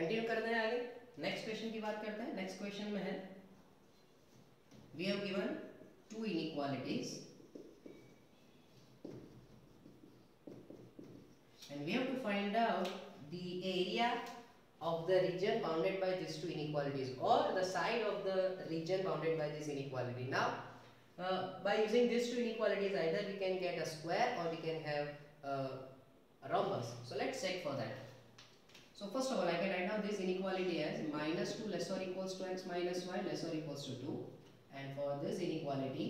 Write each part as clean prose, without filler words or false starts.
Continue करते हैं आगे, नेक्स्ट क्वेश्चन की बात करते हैं। नेक्स्ट क्वेश्चन में है we have given two inequalities and we have to find out the area of the region bounded by these two inequalities, or the side of the region bounded by this inequality. Now by using these two inequalities, either we can get a square or we can have a rhombus. So let's check for that. So first of all, I can write down this inequality as minus 2 less or equals to x minus y less or equals to 2, and for this inequality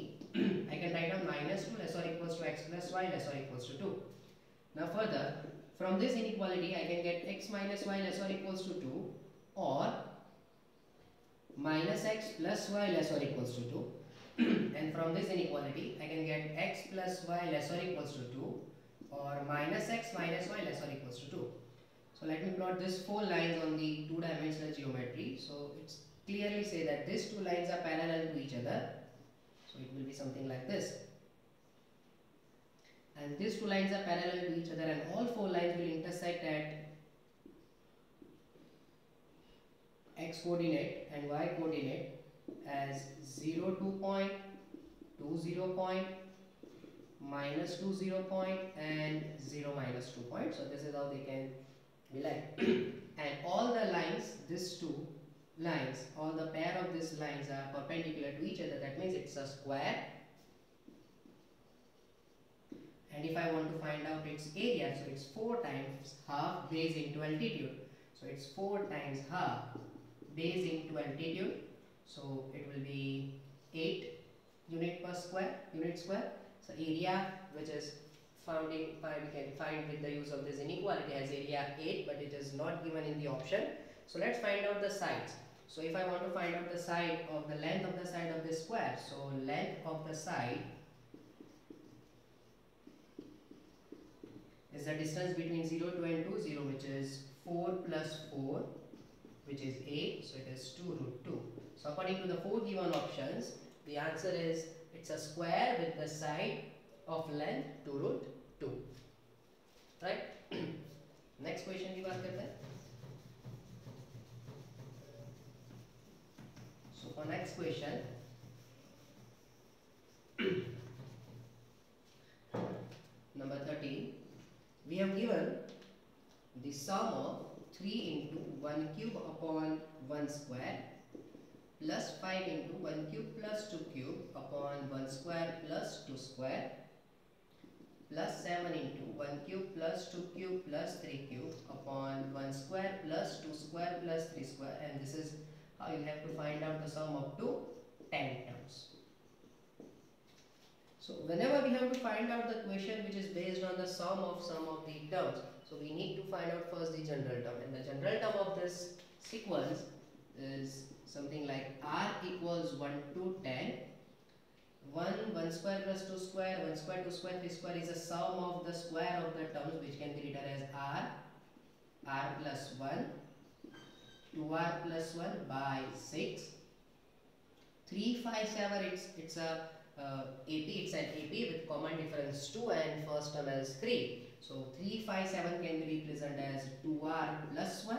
I can write down minus 2 less or equals to x plus y less or equals to 2. Now further, from this inequality I can get x minus y less or equals to 2, or minus x plus y less or equals to 2. And from this inequality I can get x plus y less or equals to 2, or minus x minus y less or equals to 2. So let me plot these four lines on the two-dimensional geometry. So it's clearly say that these two lines are parallel to each other. So it will be something like this. And these two lines are parallel to each other, and all four lines will intersect at x coordinate and y coordinate as 0 2 point, 2 0 point, minus 2 0 point, and 0 minus 2 point. So this is how they can be like. And all the lines, these two lines, all the pair of these lines are perpendicular to each other. That means it's a square. And if I want to find out its area, so it's 4 times half base into altitude. So it's 4 times half base into altitude. So it will be 8 unit per square, unit square. So area, which is we can find with the use of this inequality, as area 8, but it is not given in the option. So let's find out the sides. So if I want to find out the side of the length of the side of this square, so length of the side is the distance between 0 to and 2, 0, which is 4 plus 4, which is 8, so it is 2 root 2. So according to the four given options, the answer is it's a square with the side of length 2 root 2. Right? Next question की बात करते हैं. So for next question, number 13, we have given the sum of 3 into 1 cube upon 1 square plus 5 into 1 cube plus 2 cube upon 1 square plus 2 square plus 7 into 1 cube plus 2 cube plus 3 cube upon 1 square plus 2 square plus 3 square, and this is how you have to find out the sum up to 10 terms. So whenever we have to find out the question which is based on the sum of some of the terms, so we need to find out first the general term, and the general term of this sequence is something like r equals 1 to 10. 1 square plus 2 square, 1 square 2 square 3 square is a sum of the square of the terms, which can be written as r plus 1, 2r plus 1 by 6. 3 5 7, it's a AP, it's an AP with common difference 2 and first term as 3. So 3 5 7 can be represented as 2r plus 1,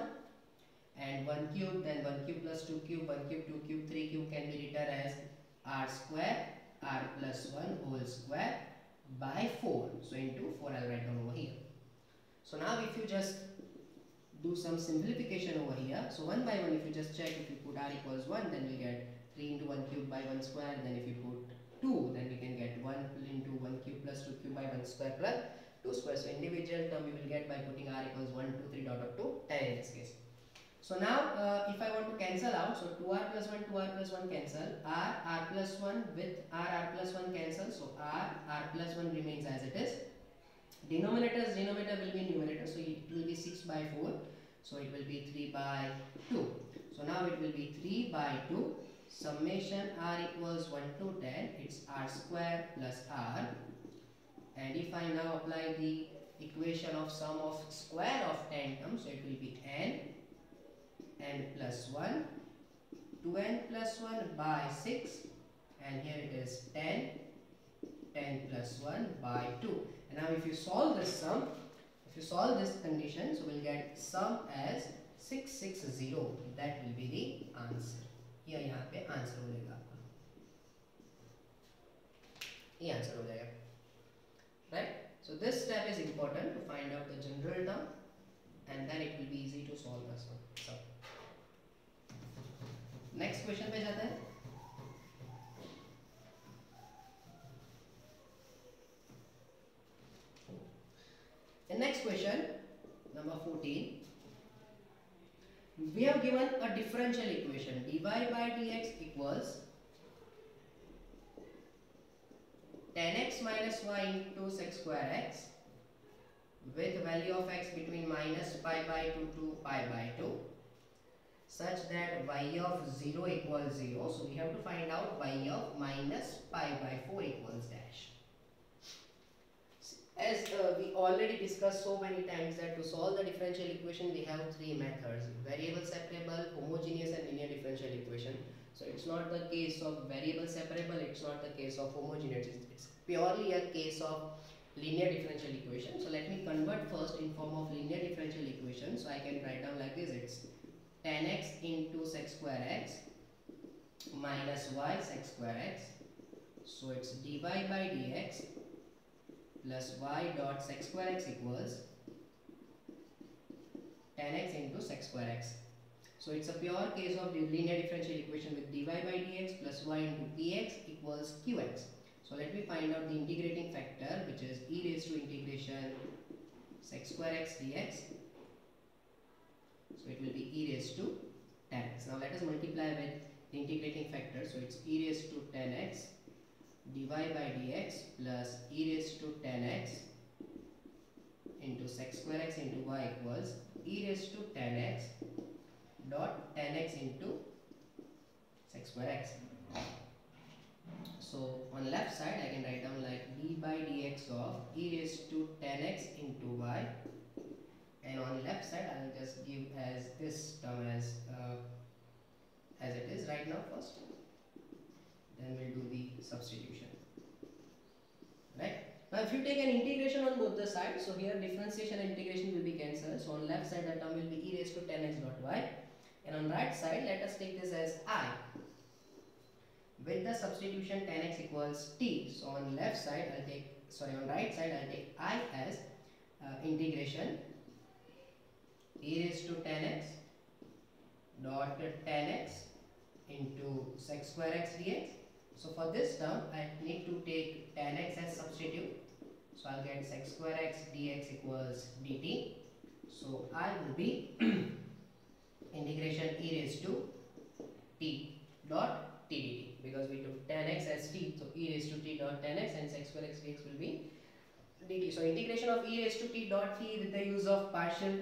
and 1 cube, then 1 cube plus 2 cube, 1 cube 2 cube 3 cube can be written as r square, r plus 1 whole square by 4. So into 4 I'll write down over here. So now if you just do some simplification over here, so one by one, if you just check, if you put r equals 1, then we get 3 into 1 cube by 1 square, and then if you put 2, then we can get 1 into 1 cube plus 2 cube by 1 square plus 2 square. So individual term we will get by putting r equals 1 2 3 dot up to 10 in this case. So now if I want to cancel out, so 2r plus 1 2r plus 1 cancel, r plus 1 with r plus 1 cancel, so r plus 1 remains as it is. Denominator will be numerator, so it will be 6 by 4, so it will be 3 by 2. So now it will be 3 by 2. Summation r equals 1 to 10, it's r square plus r, and if I now apply the equation of sum of square of 10 terms, so it will be n plus 1, 2n plus 1 by 6, and here it is 10 plus 1 by 2. And now if you solve this sum, if you solve this condition, so we'll get sum as 660, that will be the answer. या यहाँ पे answer हो जाएगा आपका, ये answer हो जाएगा, right? So this step is important to find out the general term, and then it will be easy to solve this one. So next question पे जाते हैं. The next question, number 14. We have given a differential equation dy by dx equals 10x minus y into sec square x with value of x between minus pi by 2 to pi by 2 such that y of 0 equals 0. So we have to find out y of minus pi by 4 equals dash. As we already discussed so many times that to solve the differential equation we have three methods: variable separable, homogeneous and linear differential equation. So it's not the case of variable separable, it's not the case of homogeneous, it's purely a case of linear differential equation. So let me convert first in form of linear differential equation. So I can write down like this: it's 10x into sec square x minus y sec square x. So it's dy by dx plus y dot sec square x equals 10x into sec square x. So it's a pure case of the linear differential equation with dy by dx plus y into px equals qx. So let me find out the integrating factor, which is e raised to integration sec square x dx. So it will be e raised to 10x. Now let us multiply with the integrating factor. So it's e raised to 10x dy by dx plus e raised to 10x into sec square x into y equals e raised to 10x dot 10x into sec square x. So on left side I can write down like d by dx of e raised to 10x into y, and on left side I will just give as this term as it is right now first, then we'll do the substitution, right? Now if you take an integration on both the sides, so here differentiation and integration will be cancelled. So on left side that term will be e raised to 10x dot y, and on right side let us take this as I. With the substitution 10x equals t. So on left side I'll take, on right side I'll take I as integration e raised to 10x dot 10x into sec square x dx. So for this term I need to take 10x as substitute. So I'll get sec square x dx equals dt. So I will be integration e raised to t dot t dt, because we took 10x as t. So e raised to t dot 10x and sec square x dx will be dt. So integration of e raised to t dot t with the use of partial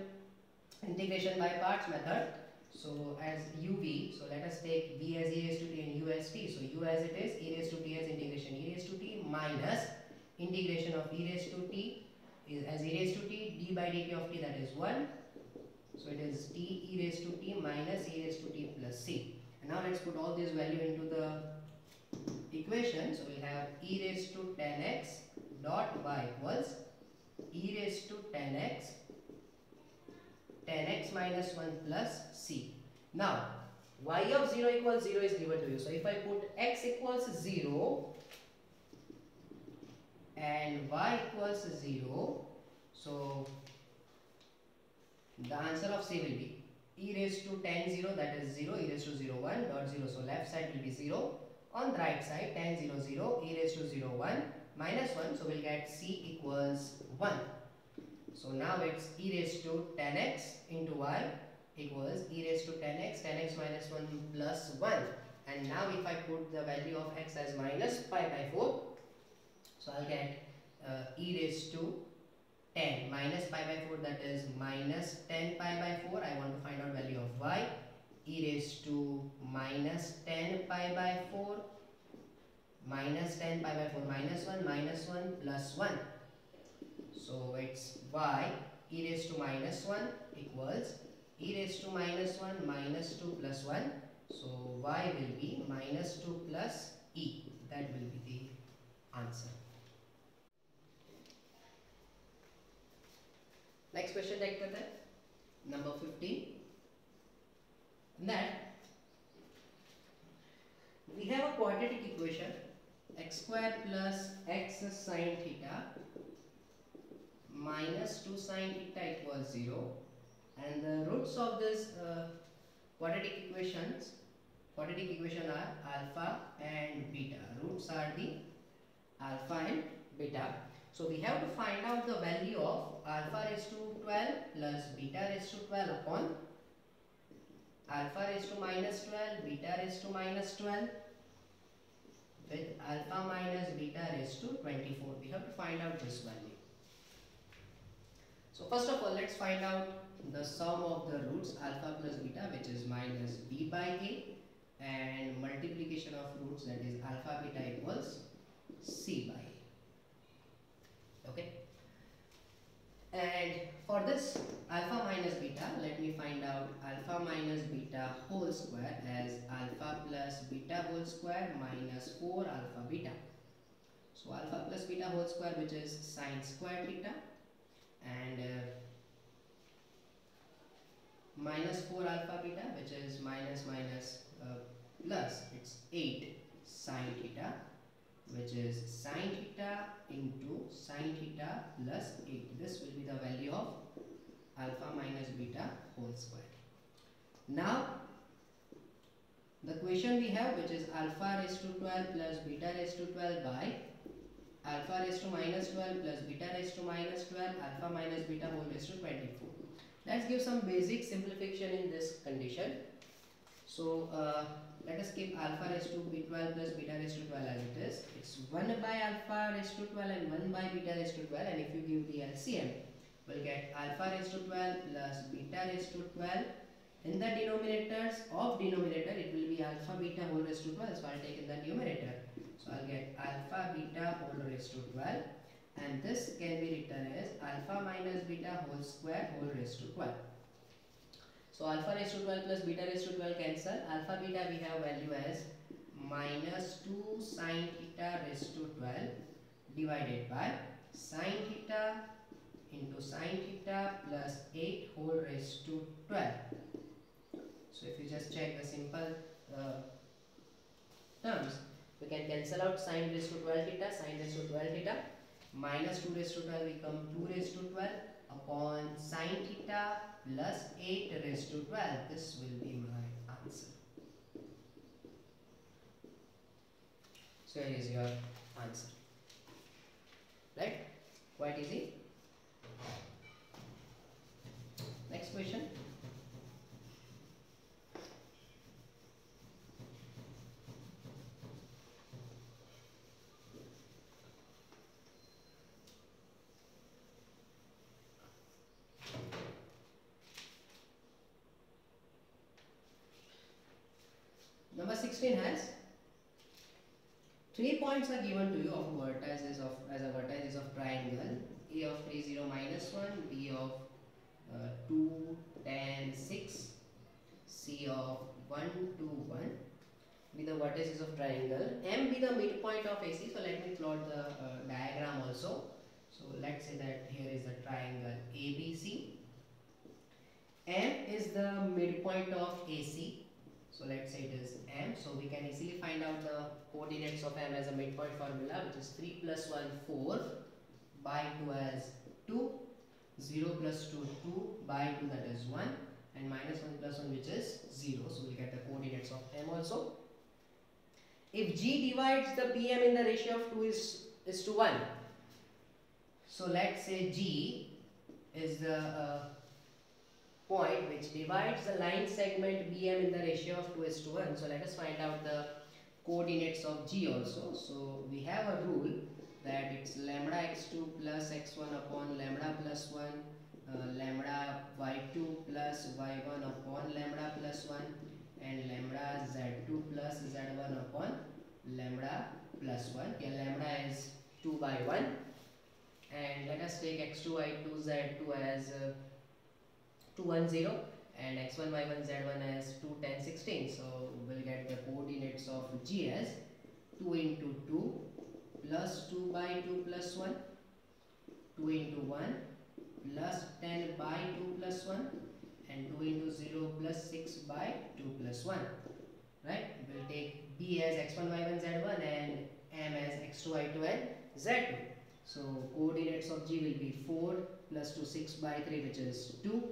integration by parts method. So as uv, so let us take v as e raised to t and u as t. So u as it is, e raised to t as integration e raised to t minus integration of e raised to t is as e raised to t d by dt of t, that is 1. So it is t e raised to t minus e raised to t plus c. And now let's put all this value into the equation. So we have e raised to 10x dot y equals e raised to 10x minus 1 plus c. Now y of 0 equals 0 is given to you. So if I put x equals 0 and y equals 0, so the answer of c will be e raised to 10 0, that is 0, e raised to 0 1 dot 0. So left side will be 0. On the right side 10 0 0, e raised to 0 1 minus 1. So we'll get c equals 1. So now it's e raised to 10x into y equals e raised to 10x minus 1 plus 1. And now if I put the value of x as minus pi by 4, so I'll get e raised to 10 minus pi by 4, that is minus 10 pi by 4. I want to find out value of y. E raised to minus 10 pi by 4 minus 10 pi by 4 minus 1 plus 1. So it's y e raised to minus 1 equals e raised to minus 1 minus 2 plus 1. So y will be minus 2 plus e. That will be the answer. Next question देखते हैं, number 15. In that we have a quadratic equation x square plus x sine theta minus 2 sine theta equals 0, and the roots of this quadratic equation are alpha and beta. Roots are the alpha and beta. So we have to find out the value of alpha raised to 12 plus beta raised to 12 upon alpha raised to minus 12, beta raised to minus 12 with alpha minus beta raised to 24. We have to find out this value. So first of all, let's find out the sum of the roots alpha plus beta, which is minus b by a, and multiplication of roots, that is alpha beta equals c by a. Okay. And for this alpha minus beta, let me find out alpha minus beta whole square as alpha plus beta whole square minus 4 alpha beta. So alpha plus beta whole square, which is sine square theta, and minus 4 alpha beta, which is minus plus, it's 8 sine theta, which is sine theta into sine theta plus 8. This will be the value of alpha minus beta whole square. Now the equation we have, which is alpha raised to 12 plus beta raised to 12 by alpha raised to minus 12 plus beta raised to minus 12 alpha minus beta whole raised to 24. Let's give some basic simplification in this condition. So let us keep alpha raised to 12 plus beta raised to 12 as it is. It's 1 by alpha raised to 12 and 1 by beta raised to 12, and if you give the LCM, we'll get alpha raised to 12 plus beta raised to 12. In the denominators of denominator, it will be alpha beta whole raised to 12, so I'll take in the numerator. So I'll get alpha beta whole raised to 12, and this can be written as alpha minus beta whole square whole raised to 12. So alpha raised to 12 plus beta raised to 12 cancel. Alpha beta we have value as minus 2 sine theta raised to 12 divided by sine theta into sine theta plus 8 whole raised to 12. So if you just check the simple terms, we can cancel out sine raised to 12 theta, sine raised to 12 theta, minus 2 raised to 12 become 2 raised to 12 upon sine theta plus 8 raised to 12. This will be my answer. So here is your answer. Right? Quite easy. Next question. Number 16 has 3 points are given to you of vertices of as a vertices of triangle A of 3 0 minus 1, B of 2 10 6, C of 1 2 1 be the vertices of triangle. M be the midpoint of AC. So let me plot the diagram also. So let's say that here is the triangle ABC. M is the midpoint of AC. So let's say it is M. So we can easily find out the coordinates of M as a midpoint formula, which is 3 plus 1 4 by 2 as 2, 0 plus 2 2 by 2, that is 1, and minus 1 plus 1, which is 0. So we get the coordinates of M also. If G divides the PM in the ratio of 2 is to 1, so let's say G is the point which divides the line segment BM in the ratio of 2 is to 1. So let us find out the coordinates of G also. So we have a rule that it's lambda x2 plus x1 upon lambda plus 1, lambda y2 plus y1 upon lambda plus 1, and lambda z2 plus z1 upon lambda plus 1. Here lambda is 2 by 1, and let us take x2 y2 z2 as 2 1 0 and x1 y1 z1 as 2 10 16. So we'll get the coordinates of G as 2 into 2 plus 2 by 2 plus 1, 2 into 1 plus 10 by 2 plus 1, and 2 into 0 plus 6 by 2 plus 1. Right? We'll take B as x1, y1, z1 and M as x2, y2 and z2. So coordinates of G will be 4 plus 2, 6 by 3, which is 2.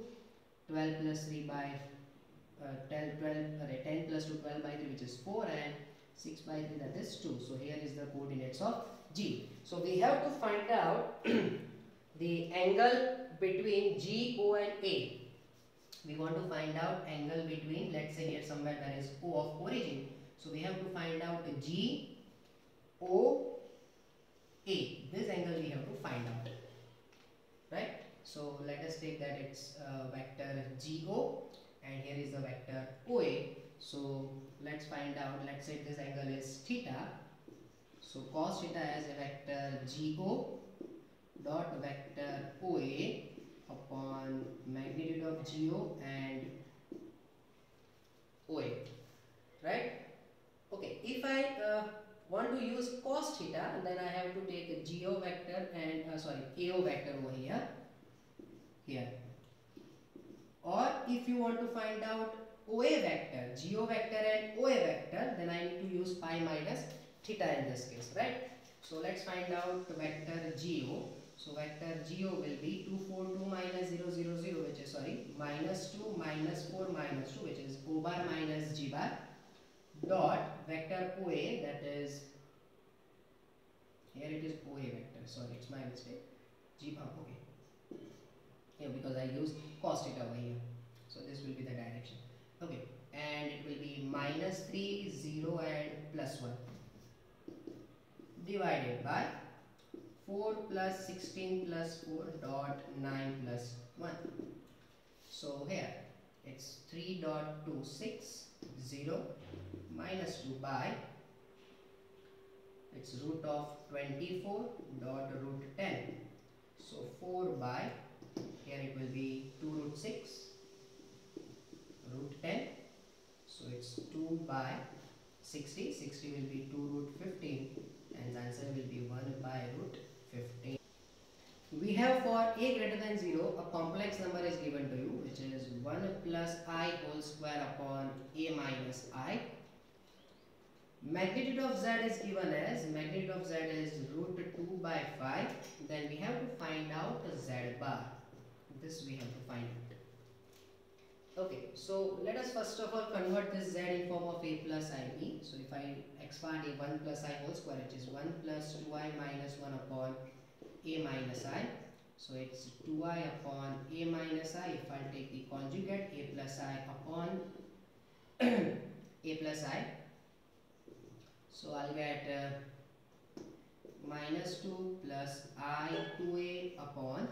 12 plus 3 by 10 plus 2, 12 by 3, which is 4, and 6 by 3, that is 2. So here is the coordinates of G. So we have to find out the angle between G, O and A. We want to find out angle between, let's say here somewhere there is O of origin. So we have to find out G, O, A. This angle we have to find out. Right? So let us take that it's vector GO and here is the vector OA. So let's find out, let's say this angle is theta. So cos theta as a vector GO dot vector OA upon magnitude of GO and OA. Right? Okay, if I want to use cos theta, then I have to take a GO vector and AO vector over here. Or if you want to find out OA vector, GO vector and OA vector, then I need to use pi minus theta in this case, right? So let's find out vector GO. So vector GO will be 2, 4, 2 minus 0, 0, 0, which is minus 2 minus 4 minus 2, which is O bar minus G bar, dot vector OA, that is, here it is OA vector, sorry, it's my mistake, G bar, okay. Yeah, because I use cos theta over here. So this will be the direction. Okay, and it will be minus 3, 0 and plus 1 divided by 4 plus 16 plus 4 dot 9 plus 1. So here it's 3.260 minus 2 by, it's root of 24 dot root 10. So 4 by, here it will be 2 root 6 root 10. So it's 2 by 60. 60 will be 2 root 15 and the answer will be 1 by root 15. We have for a greater than 0 a complex number is given to you, which is 1 plus I whole square upon a minus I. Magnitude of z is given as, magnitude of z is root 2 by 5. Then we have to find out z bar. This we have to find out. Okay, so let us first of all convert this z in form of a plus ib. So if I expand a 1 plus I whole square, it is 1 plus 2i minus 1 upon a minus I. So it's 2i upon a minus I. If I take the conjugate, a plus I upon a plus I. So I'll get minus 2 plus I 2a upon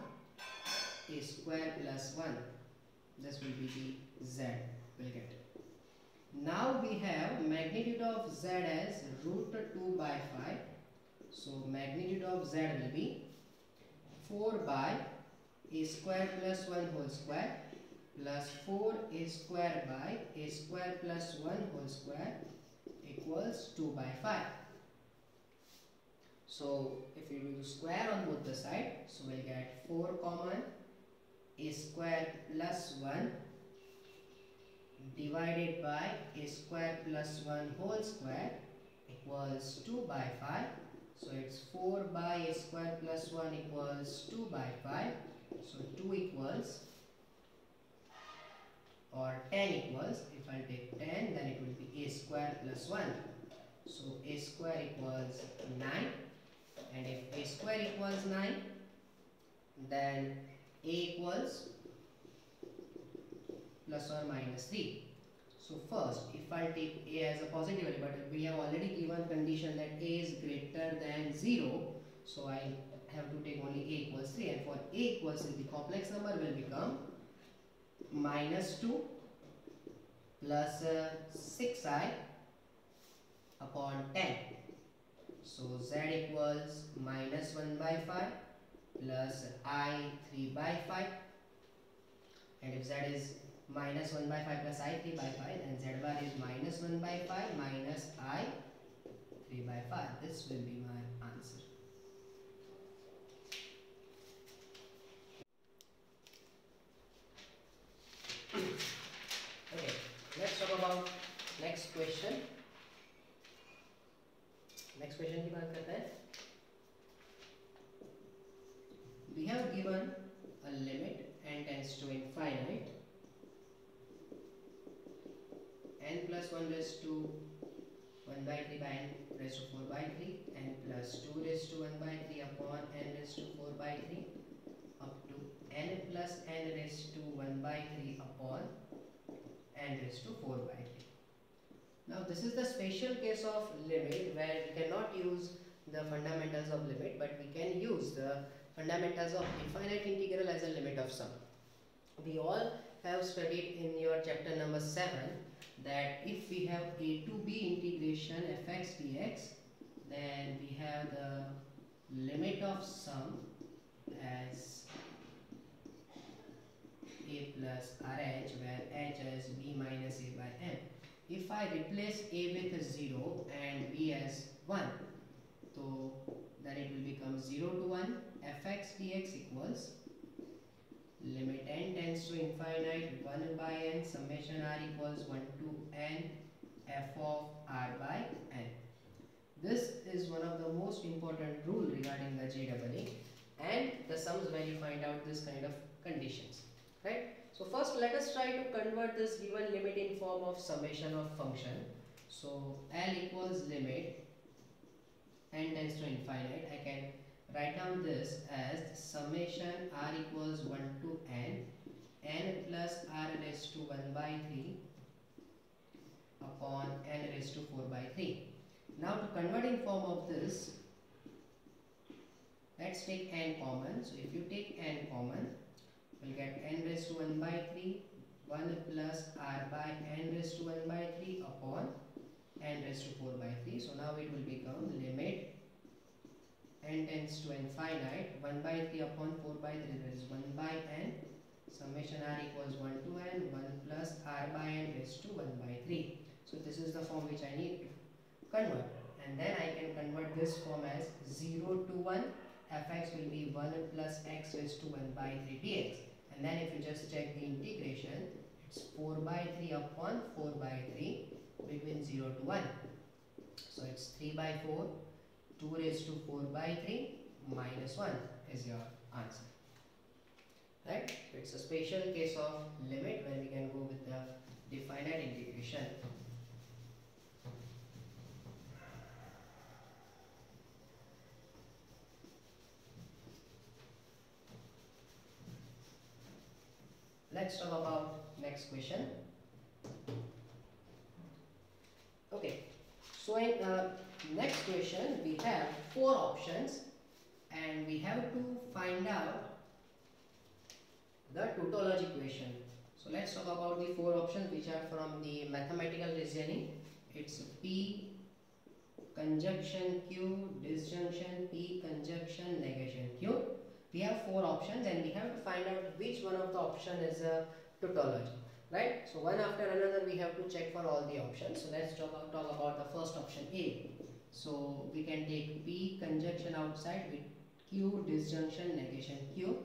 a square plus 1. This will be the z we'll get. Now we have magnitude of z as root 2 by 5. So magnitude of z will be 4 by a square plus 1 whole square plus 4 a square by a square plus 1 whole square equals 2 by 5. So if you do square on both the sides, so we'll get 4 common, a square plus 1 divided by a square plus 1 whole square equals 2 by 5. So it's 4 by a square plus 1 equals 2 by 5. So 2 equals, or 10 equals, if I take 10, then it will be a square plus 1. So a square equals 9. And if a square equals 9, then a equals plus or minus 3. So first, if I take a as a positive variable, but we have already given condition that a is greater than 0, so I have to take only a equals 3, and for a equals 3, the complex number will become minus 2 plus 6i upon 10. So z equals minus 1 by 5 plus I 3 by 5, and if z is minus 1 by 5 plus I 3 by 5, then z bar is minus 1 by 5 minus I 3 by 5. This will be my answer. next question. Next question की बात करते हैं. We have given a limit n tends to infinite n plus 1 raised to 1 by 3 by n raised to 4 by 3 n plus 2 raised to 1 by 3 upon n raised to 4 by 3 up to n plus n raised to 1 by 3 upon n raised to 4 by 3. Now this is the special case of limit where we cannot use the fundamentals of limit, but we can use the fundamentals of infinite integral as a limit of sum. We all have studied in your chapter number 7 that if we have a to b integration fx dx, then we have the limit of sum as a plus rh, where h is b minus a by m. If I replace a with 0 and b as 1, so then it will become 0 to 1 fx dx equals limit n tends to infinite 1 by n summation r equals 1 to n f of r by n. This is one of the most important rule regarding the JEE and the sums where you find out this kind of conditions, right? So first let us try to convert this given limit in form of summation of function. So L equals limit n tends to infinite. I can write down this as summation r equals 1 to n plus r raised to 1 by 3 upon n raised to 4 by 3. Now to convert in form of this, let's take n common. So if you take n common, we'll get n raised to 1 by 3, 1 plus r by n raised to 1 by 3 upon n raised to 4 by 3. So now it will become limit n tends to infinite 1 by 3 upon 4 by 3, that is 1 by n summation r equals 1 to n 1 plus r by n raised to 1 by 3. So this is the form which I need to convert, and then I can convert this form as 0 to 1 fx will be 1 plus x raised to 1 by 3 dx, and then if you just check the integration, it's 4 by 3 upon 4 by 3 between 0 to 1. So it's 3 by 4, 2 raised to 4 by 3 minus 1 is your answer, right? So it's a special case of limit where we can go with the definite integration. Let's talk about next question. Okay, so in next question we have 4 options and we have to find out the tautology equation. So let's talk about the 4 options which are from the mathematical reasoning. It's P conjunction Q, disjunction P conjunction negation Q. We have 4 options and we have to find out which one of the option is a tautology, right? So one after another we have to check for all the options. So let's talk about the first option A. So we can take P conjunction outside with Q disjunction negation Q.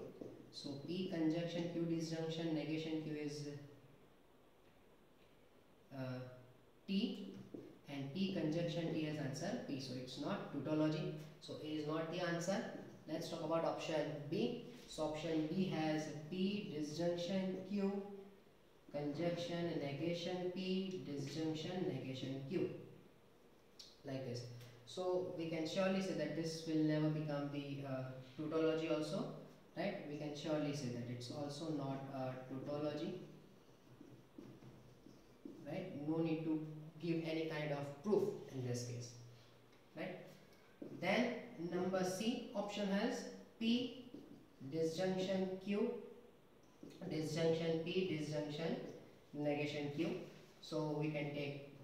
So P conjunction Q disjunction negation Q is T, and P conjunction T as answer P. So it's not tautology. So A is not the answer. Let's talk about option B. So option B has P disjunction Q conjunction negation P disjunction negation Q, like this. So we can surely say that this will never become the tautology also, right? We can surely say that it's also not a tautology, right? No need to give any kind of proof in this case, right? Then number C option has P disjunction Q disjunction P disjunction negation Q. So we can take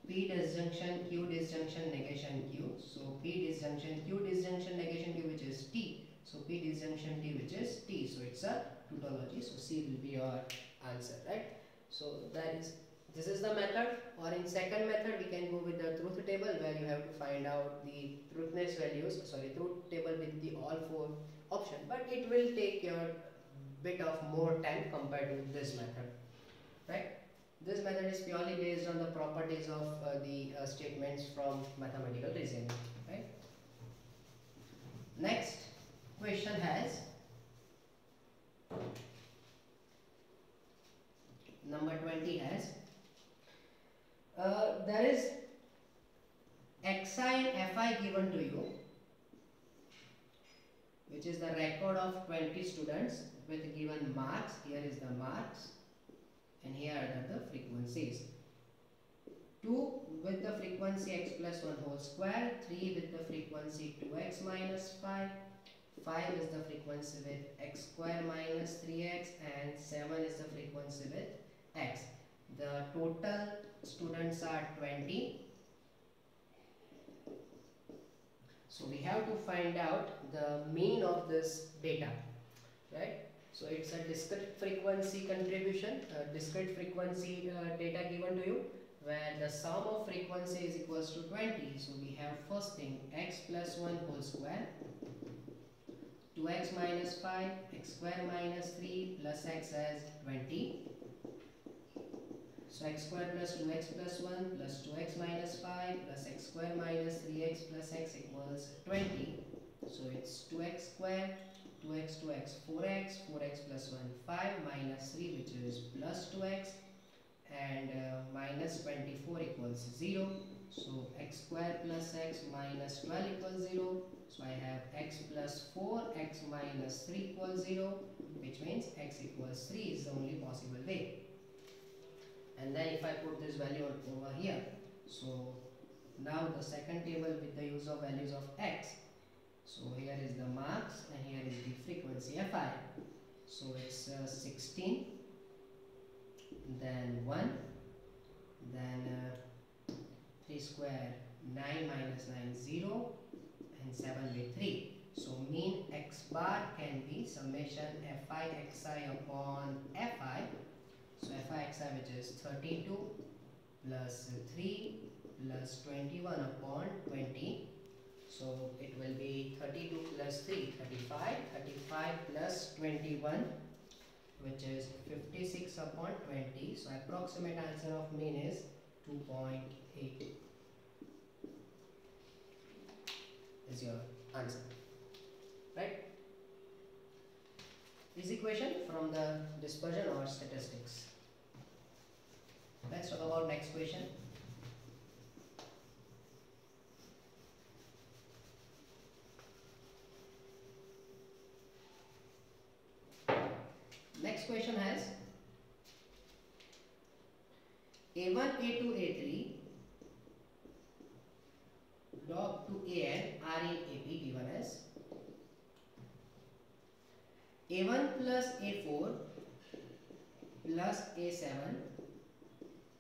P disjunction Q disjunction negation Q. So P disjunction Q disjunction negation Q, which is T. So P disjunction T, which is T. So it's a tautology. So C will be your answer, right? So this is the method. Or in second method we can go with the truth table, where you have to find out the truthness values, truth table with the all 4 options, but it will take your bit of more time compared to this method, right? This method is purely based on the properties of the statements from mathematical reasoning. Right. Next question has number 20 has there is xi and fi given to you, which is the record of 20 students with given marks. Here is the marks and here are the frequencies. 2 with the frequency x plus 1 whole square, 3 with the frequency 2x minus 5, 5 is the frequency with x square minus 3x, and 7 is the frequency with x. The total students are 20. So we have to find out the mean of this data, right? So it's a discrete frequency contribution, discrete frequency data given to you, where the sum of frequency is equals to 20. So we have first thing x plus 1 whole square, 2x minus 5, x square minus 3 plus x as 20. So x square plus 2x plus 1 plus 2x minus 5 plus x square minus 3x plus x equals 20. So it's 2x square, 2x, 4x, 4x plus 1, 5 minus 3, which is plus 2x, and minus 24 equals 0. So x square plus x minus 12 equals 0. So I have x plus 4, x minus 3 equals 0, which means x equals 3 is the only possible way. And then if I put this value over here, so now the second table with the use of values of x. So here is the marks and here is the frequency fi. So it's 16, then 1, then 3 square 9 minus 9 0, and 7 with 3. So mean x bar can be summation fi xi upon fi. So fi xi, which is 32 plus 3 plus 21 upon 20. So it will be 32 plus 3, 35, 35 plus 21, which is 56 upon 20. So approximate answer of mean is 2.8 is your answer, right? Easy question from the dispersion or statistics. Let's talk about next question. Next question has A1, A2, A3, log to AN are in AP given as A1 plus A4 plus A7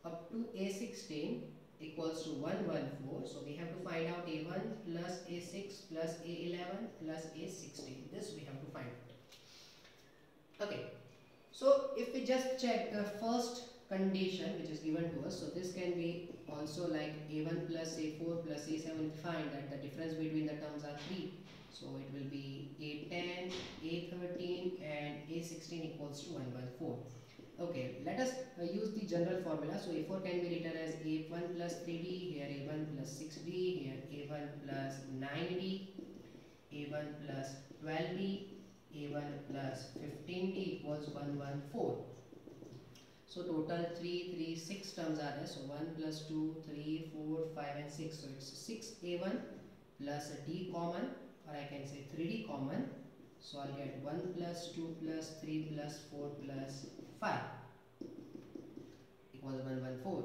up to A16 equals to 114. So we have to find out A1 plus A6 plus A11 plus A16. This we have to find out. Okay. So if we just check the first condition which is given to us, so this can be also like A1 plus A4 plus A7. Find that the difference between the terms are 3. So it will be A10, A13 and A16 equals to 114. Okay, let us use the general formula. So A4 can be written as A1 plus 3D, here A1 plus 6D, here A1 plus 9D, A1 plus 12D, A1 plus 15D equals 114. So total 3, 3, 6 terms are there. So 1 plus 2, 3, 4, 5 and 6. So it's 6A1 plus a D common, or I can say 3D common. So I'll get 1 plus 2 plus 3 plus 4 plus 5 equals 114.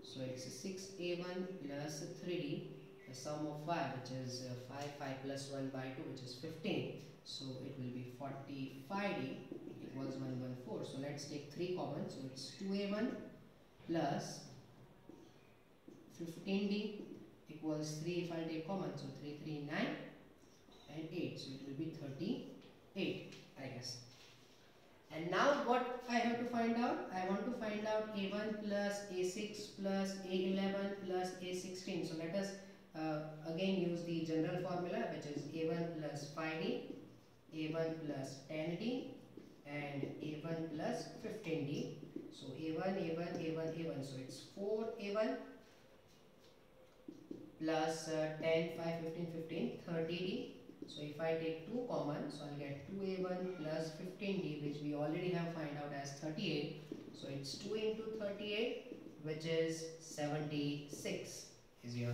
So it's 6A1 plus 3D, the sum of 5, which is 5, 5 plus 1 by 2, which is 15. So it will be 45D equals 114. So let's take 3 common. So it's 2A1 plus 15D equals 3 if I take common. So 3, 3, 9 and 8. So it will be 38, I guess. And now what I have to find out? I want to find out A1 plus A6 plus A11 plus A16. So let us again use the general formula, which is A1 plus 5D, A1 plus 10D and A1 plus 15D. So A1, A1, A1, A1. So it's 4A1 plus 10, 5, 15, 15, 30D. So if I take 2 common, so I'll get 2A1 plus 15D, which we already have find out as 38. So it's 2 into 38, which is 76 is your